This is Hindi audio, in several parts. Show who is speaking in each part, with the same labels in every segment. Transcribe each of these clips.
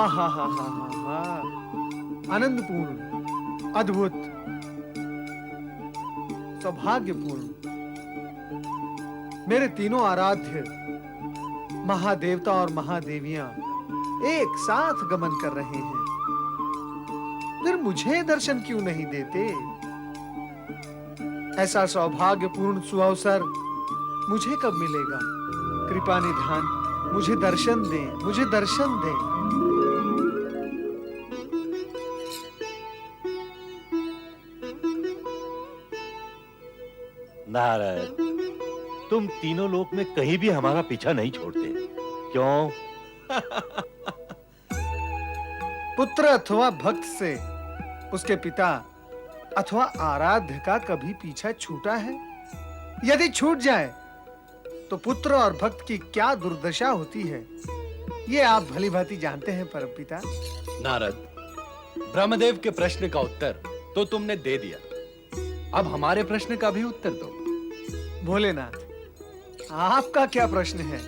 Speaker 1: हा हा हा हा, आनंदपूर्ण, अद्भुत, सौभाग्यपूर्ण। मेरे तीनों आराध्य महादेवता और महादेवियां एक साथ गमन कर रहे हैं, फिर मुझे दर्शन क्यों नहीं देते? ऐसा सौभाग्यपूर्ण सुअवसर मुझे कब मिलेगा? कृपा निधान मुझे दर्शन दें, मुझे दर्शन दें।
Speaker 2: नारद, तुम तीनों लोक में कहीं भी हमारा पीछा नहीं छोड़ते, क्यों?
Speaker 1: पुत्र अथवा भक्त से उसके पिता अथवा आराध्य का कभी पीछा छूटा है? यदि छूट जाए तो पुत्र और भक्त की क्या दुर्दशा होती है, ये आप भली भांति जानते हैं परमपिता।
Speaker 3: नारद, ब्रह्मदेव के प्रश्न का उत्तर तो तुमने दे दिया, अब हमारे प्रश्न का भी उत्तर दो।
Speaker 1: भोलेनाथ, आपका क्या प्रश्न है?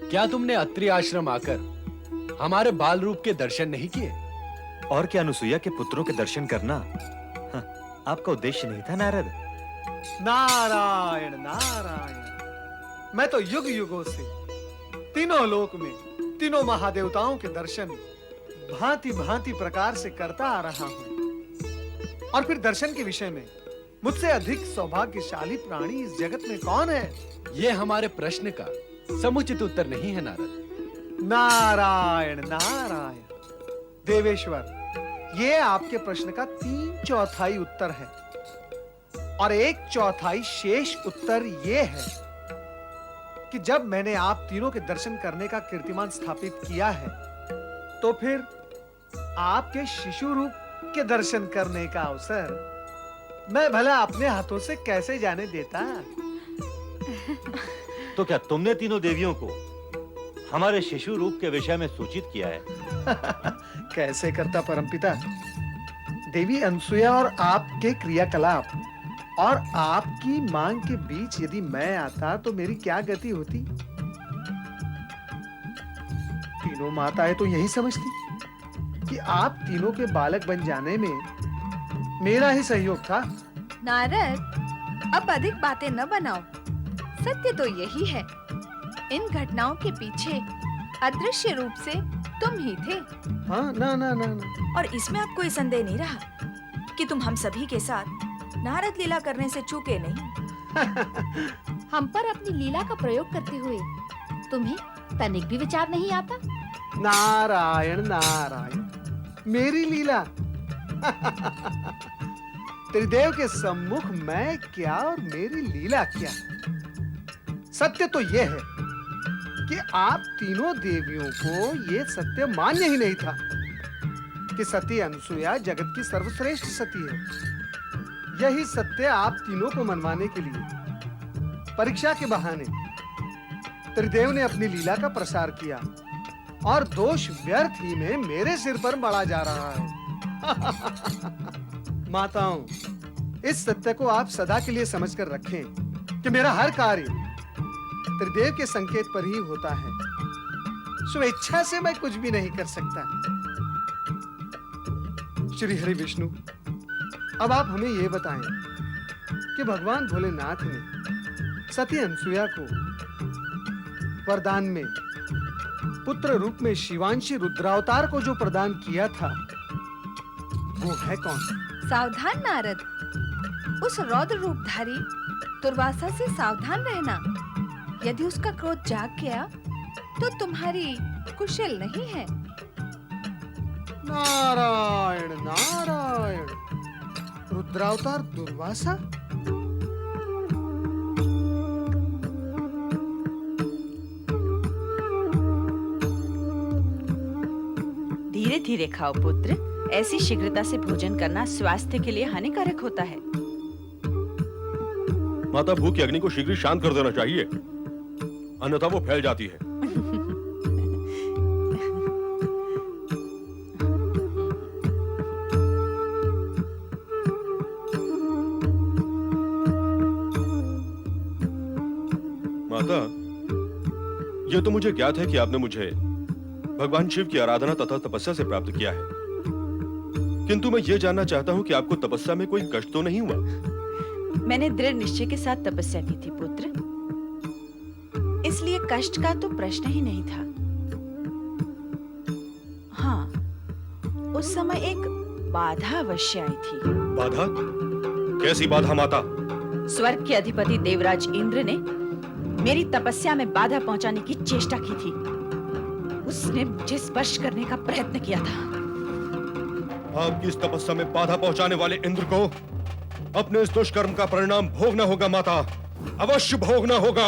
Speaker 3: क्या तुमने अत्रि आश्रम आकर हमारे बाल रूप के दर्शन नहीं किए?
Speaker 2: और क्या अनुसुईया के पुत्रों के दर्शन करना आपका उद्देश्य नहीं था नारद?
Speaker 1: नारायण नारायण, मैं तो युग युगों से तीनों लोक में तीनों महादेवताओं के दर्शन भांति भांति प्रकार से करता आ रहा हूं, और फिर दर्शन के विषय में मुझसे अधिक सौभाग्यशाली प्राणी इस जगत में कौन है?
Speaker 3: ये हमारे प्रश्न का समुचित उत्तर नहीं है नारद।
Speaker 1: नारायण नारायण, देवेश्वर, ये आपके प्रश्न का 3/4 उत्तर है, और 1/4 शेष उत्तर ये है कि जब मैंने आप तीनों के दर्शन करने का कीर्तिमान स्थापित किया है, तो फिर आपके शिशु रूप के दर्शन करने का अवसर मैं भला अपने हाथों से कैसे जाने देता?
Speaker 2: तो क्या तुमने तीनों देवियों को हमारे शिशु रूप के विषय में सूचित किया है?
Speaker 1: कैसे करता परमपिता? देवी अनसुया और आपके क्रियाकलाप और आपकी मांग के बीच यदि मैं आता तो मेरी क्या गति होती? तीनों माताएं तो यही समझती कि आप तीनों के बालक बन जाने में मेरा ही सहयोग था।
Speaker 4: नारद, अब अधिक बातें न बनाओ, सत्य तो यही है, इन घटनाओं के पीछे अदृश्य रूप से तुम ही थे।
Speaker 1: हाँ, ना ना ना ना।
Speaker 5: और इसमें अब कोई संदेह नहीं रहा कि तुम हम सभी के साथ नारद लीला करने से चूके नहीं।
Speaker 6: हम पर अपनी लीला का प्रयोग करते हुए तुम्हें तनिक भी विचार नहीं आता?
Speaker 1: नारायण नारायण, मेरी लीला? त्रिदेव के सम्मुख मैं क्या और मेरी लीला क्या? सत्य तो यह है कि आप तीनों देवियों को यह सत्य मान्य ही नहीं था कि सती अनसुया जगत की सर्वश्रेष्ठ सती है। यही सत्य आप तीनों को मनवाने के लिए परीक्षा के बहाने त्रिदेव ने अपनी लीला का प्रसार किया, और दोष व्यर्थ ही में मेरे सिर पर मढ़ा जा रहा है। माताओं, इस सत्य को आप सदा के लिए समझकर रखें कि मेरा हर कार्य त्रिदेव के संकेत पर ही होता है। स्वेच्छा से मैं कुछ भी नहीं कर सकता। श्री हरि विष्णु, अब आप हमें यह बताएं कि भगवान भोलेनाथ ने सती अनसुया को वरदान में पुत्र रूप में शिवांशी रुद्रावतार को जो प्रदान किया था, वो है कौन?
Speaker 4: सावधान नारद, उस रौद्र रूपधारी दुर्वासा से सावधान रहना। यदि उसका क्रोध जाग गया तो तुम्हारी कुशल नहीं है।
Speaker 1: नारायण नारायण, रुद्रावतार दुर्वासा?
Speaker 5: धीरे धीरे खाओ पुत्र, ऐसी शीघ्रता से भोजन करना स्वास्थ्य के लिए हानिकारक होता है।
Speaker 7: माता, भूख की अग्नि को शीघ्र शांत कर देना चाहिए, अन्यथा वो फैल जाती है। माता, यह तो मुझे ज्ञात है कि आपने मुझे भगवान शिव की आराधना तथा तपस्या से प्राप्त किया है, किंतु मैं ये जानना चाहता हूँ कि आपको तपस्या में कोई कष्ट तो नहीं हुआ?
Speaker 8: मैंने दृढ़ निश्चय के साथ तपस्या की थी पुत्र, इसलिए कष्ट का तो प्रश्न ही नहीं था। हाँ, उस समय एक बाधा अवश्य आई थी।
Speaker 7: बाधा? कैसी बाधा माता?
Speaker 8: स्वर्ग के अधिपति देवराज इंद्र ने मेरी तपस्या में बाधा पहुंचाने की चेष्टा की थी। उसने मुझे स्पर्श करने का प्रयत्न किया था।
Speaker 7: आपकी इस तपस्या में बाधा पहुंचाने वाले इंद्र को अपने इस दुष्कर्म का परिणाम भोगना होगा माता, अवश्य भोगना होगा।